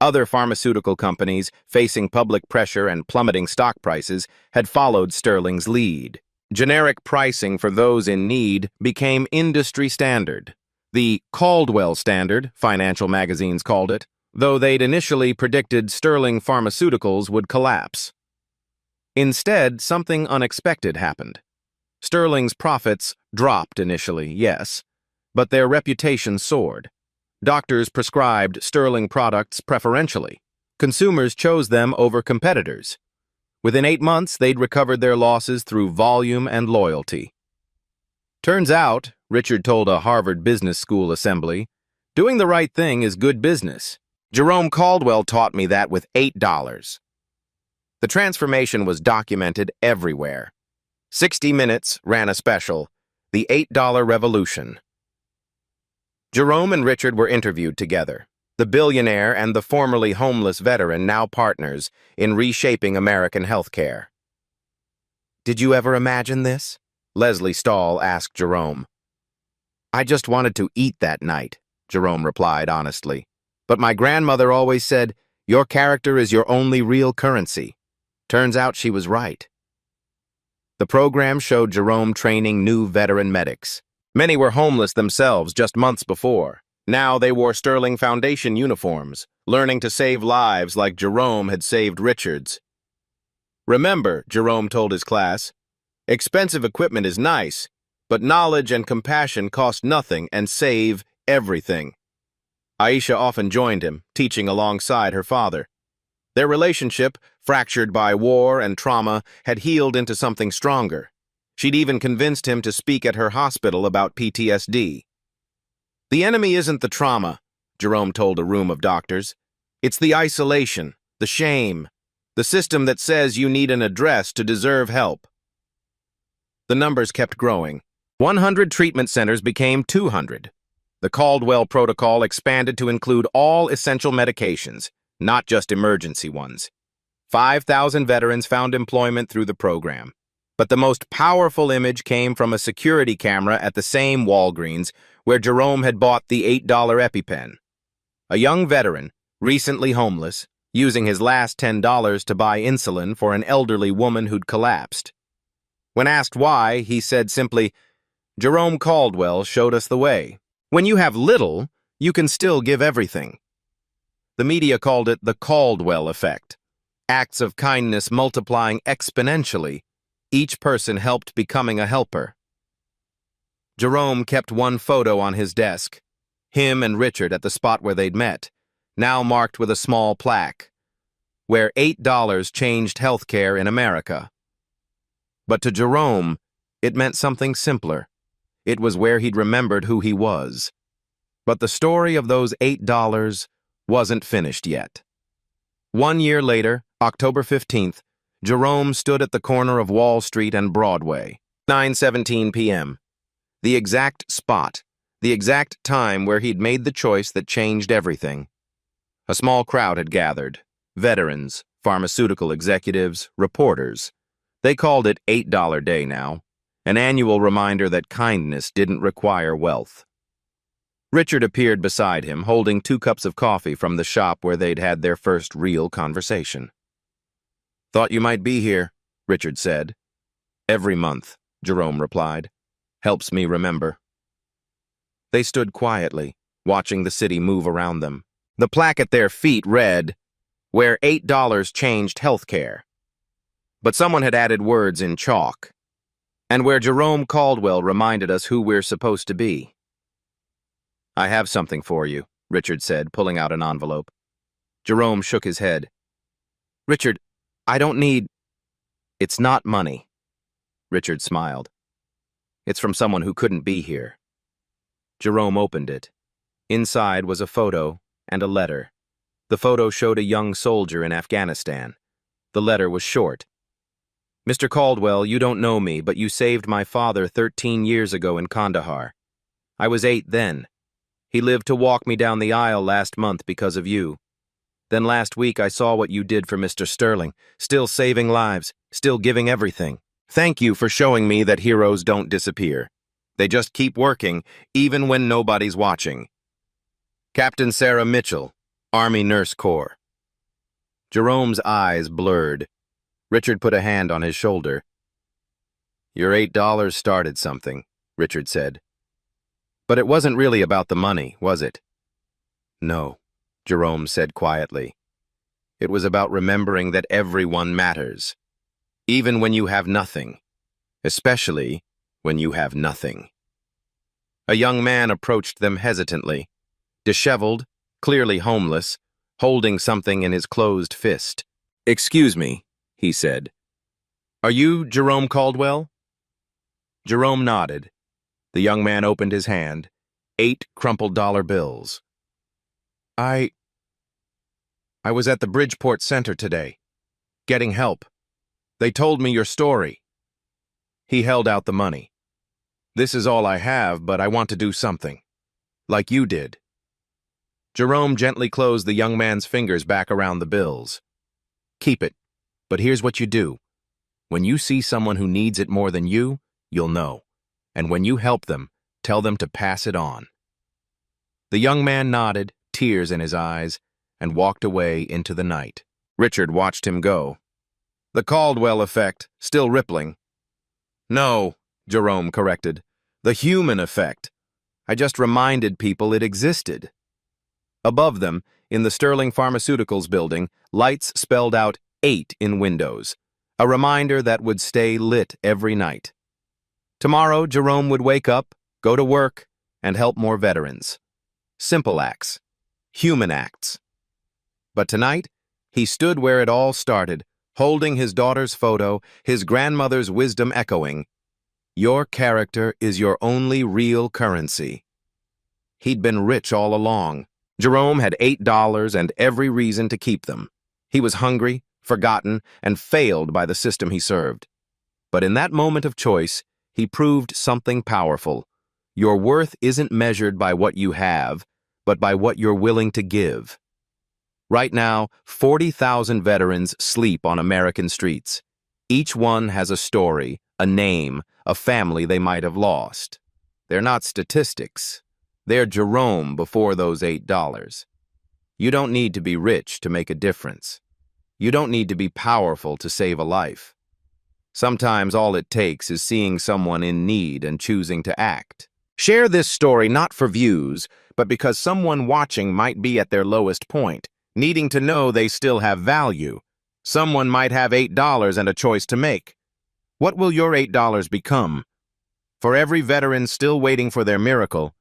Other pharmaceutical companies, facing public pressure and plummeting stock prices, had followed Sterling's lead. Generic pricing for those in need became industry standard. The Caldwell Standard, financial magazines called it, though they'd initially predicted Sterling Pharmaceuticals would collapse. Instead, something unexpected happened. Sterling's profits dropped initially, yes, but their reputation soared. Doctors prescribed Sterling products preferentially. Consumers chose them over competitors. Within 8 months, they'd recovered their losses through volume and loyalty. "Turns out," Richard told a Harvard Business School assembly, "doing the right thing is good business. Jerome Caldwell taught me that with $8. The transformation was documented everywhere. 60 Minutes ran a special, The $8 Revolution. Jerome and Richard were interviewed together, the billionaire and the formerly homeless veteran now partners in reshaping American healthcare. "Did you ever imagine this?" Leslie Stahl asked Jerome. "I just wanted to eat that night," Jerome replied honestly. "But my grandmother always said, 'Your character is your only real currency.' Turns out she was right." The program showed Jerome training new veteran medics. Many were homeless themselves just months before. Now they wore Sterling Foundation uniforms, learning to save lives like Jerome had saved Richard's. "Remember," Jerome told his class, "expensive equipment is nice, but knowledge and compassion cost nothing and save everything." Aisha often joined him, teaching alongside her father. Their relationship, fractured by war and trauma, had healed into something stronger. She'd even convinced him to speak at her hospital about PTSD. The enemy isn't the trauma, Jerome told a room of doctors. It's the isolation, the shame, the system that says you need an address to deserve help. The numbers kept growing. 100 treatment centers became 200. The Caldwell protocol expanded to include all essential medications, not just emergency ones. 5,000 veterans found employment through the program. But the most powerful image came from a security camera at the same Walgreens where Jerome had bought the $8 EpiPen. A young veteran, recently homeless, using his last $10 to buy insulin for an elderly woman who'd collapsed. When asked why, he said simply, "Jerome Caldwell showed us the way. When you have little, you can still give everything." The media called it the Caldwell effect. Acts of kindness multiplying exponentially, each person helped becoming a helper. Jerome kept one photo on his desk, him and Richard at the spot where they'd met, now marked with a small plaque, where $8 changed healthcare in America. But to Jerome, it meant something simpler. It was where he'd remembered who he was. But the story of those $8 wasn't finished yet. 1 year later, October 15th, Jerome stood at the corner of Wall Street and Broadway, 9:17 p.m. The exact spot, the exact time where he'd made the choice that changed everything. A small crowd had gathered, veterans, pharmaceutical executives, reporters. They called it $8 Day now, an annual reminder that kindness didn't require wealth. Richard appeared beside him, holding 2 cups of coffee from the shop where they'd had their first real conversation. "Thought you might be here," Richard said. "Every month," Jerome replied. "Helps me remember." They stood quietly, watching the city move around them. The plaque at their feet read, "Where $8 changed healthcare." But someone had added words in chalk. "And where Jerome Caldwell reminded us who we're supposed to be." "I have something for you," Richard said, pulling out an envelope. Jerome shook his head. "Richard, I don't need—" "It's not money." Richard smiled. "It's from someone who couldn't be here." Jerome opened it. Inside was a photo and a letter. The photo showed a young soldier in Afghanistan. The letter was short. "Mr. Caldwell, you don't know me, but you saved my father 13 years ago in Kandahar. I was 8 then. He lived to walk me down the aisle last month because of you. Then last week I saw what you did for Mr. Sterling, still saving lives, still giving everything. Thank you for showing me that heroes don't disappear. They just keep working, even when nobody's watching. Captain Sarah Mitchell, Army Nurse Corps." Jerome's eyes blurred. Richard put a hand on his shoulder. "Your $8 started something," Richard said. "But it wasn't really about the money, was it?" "No," Jerome said quietly. "It was about remembering that everyone matters, even when you have nothing, especially when you have nothing." A young man approached them hesitantly, disheveled, clearly homeless, holding something in his closed fist. "Excuse me," he said. "Are you Jerome Caldwell?" Jerome nodded. The young man opened his hand, 8 crumpled dollar bills. I was at the Bridgeport Center today, getting help. They told me your story." He held out the money. "This is all I have, but I want to do something, like you did." Jerome gently closed the young man's fingers back around the bills. "Keep it, but here's what you do. When you see someone who needs it more than you, you'll know. And when you help them, tell them to pass it on." The young man nodded, tears in his eyes, and walked away into the night. Richard watched him go. The Caldwell effect, still rippling. "No," Jerome corrected. "The human effect. I just reminded people it existed." Above them, in the Sterling Pharmaceuticals building, lights spelled out 8 in windows, a reminder that would stay lit every night. Tomorrow, Jerome would wake up, go to work, and help more veterans. Simple acts. Human acts. But tonight, he stood where it all started, holding his daughter's photo, his grandmother's wisdom echoing, "Your character is your only real currency." He'd been rich all along. Jerome had $8 and every reason to keep them. He was hungry, forgotten, and failed by the system he served. But in that moment of choice, he proved something powerful. Your worth isn't measured by what you have, but by what you're willing to give. Right now, 40,000 veterans sleep on American streets. Each one has a story, a name, a family they might have lost. They're not statistics. They're Jerome before those $8. You don't need to be rich to make a difference. You don't need to be powerful to save a life. Sometimes all it takes is seeing someone in need and choosing to act. Share this story not for views, but because someone watching might be at their lowest point, needing to know they still have value. Someone might have $8 and a choice to make. What will your $8 become? For every veteran still waiting for their miracle,